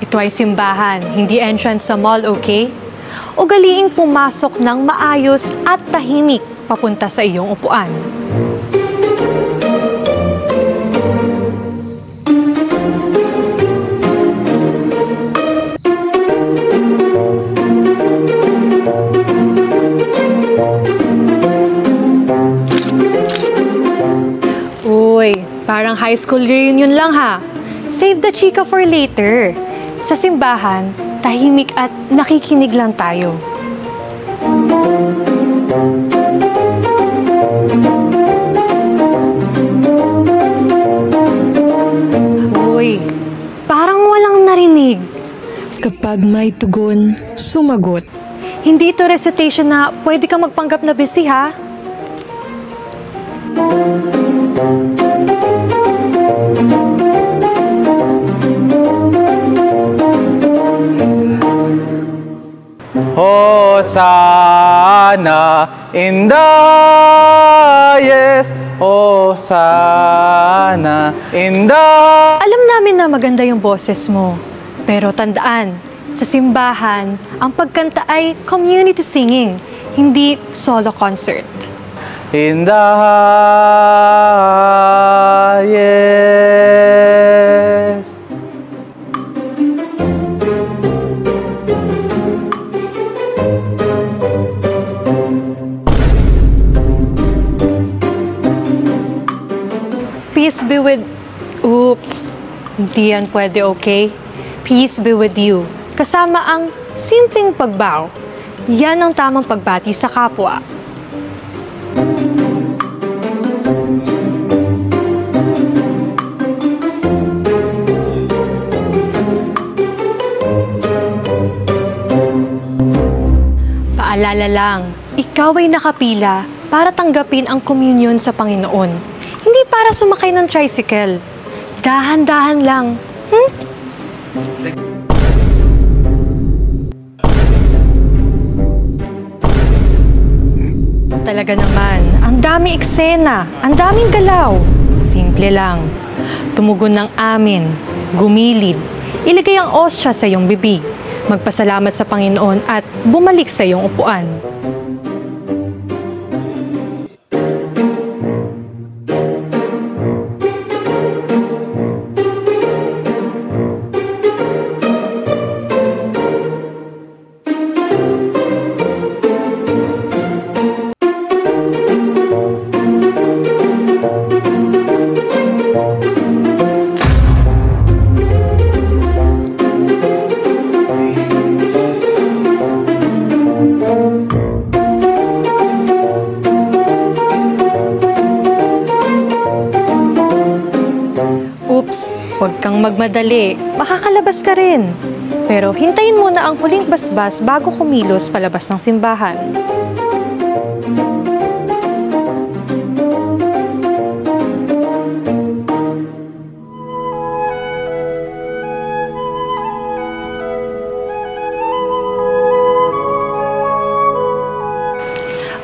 Ito ay simbahan, hindi entrance sa mall, okay? Ugaliing pumasok ng maayos at tahimik papunta sa iyong upuan. Uy, parang high school reunion lang ha. Save the chika for later. Sa simbahan, tahimik at nakikinig lang tayo. Uy, parang walang narinig. Kapag may tugon, sumagot. Hindi ito recitation na pwede kang magpanggap na busy ha. Hosanna in the highest, Hosanna in the... Alam namin na maganda yung boses mo. Pero tandaan, sa simbahan, ang pagkanta ay community singing, hindi solo concert. In the highest. Peace be with... Oops, hindi yan pwede, okay? Peace be with you. Kasama ang simpleng pagbow. Yan ang tamang pagbati sa kapwa. Paalala lang, ikaw ay nakapila para tanggapin ang komunyon sa Panginoon. Hindi para sumakay ng tricycle. Dahan-dahan lang. Talaga naman, ang dami eksena, ang daming galaw. Simple lang. Tumugon ng amin, gumilid, ilagay ang ostya sa iyong bibig, magpasalamat sa Panginoon at bumalik sa iyong upuan. Oops, huwag kang magmadali. Makakalabas ka rin. Pero hintayin muna ang huling basbas bago kumilos palabas ng simbahan.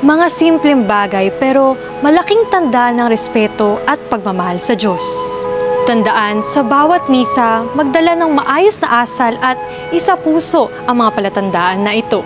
Mga simpleng bagay pero malaking tanda ng respeto at pagmamahal sa Diyos. Tandaan, sa bawat misa, magdala ng maayos na asal at isa puso ang mga palatandaan na ito.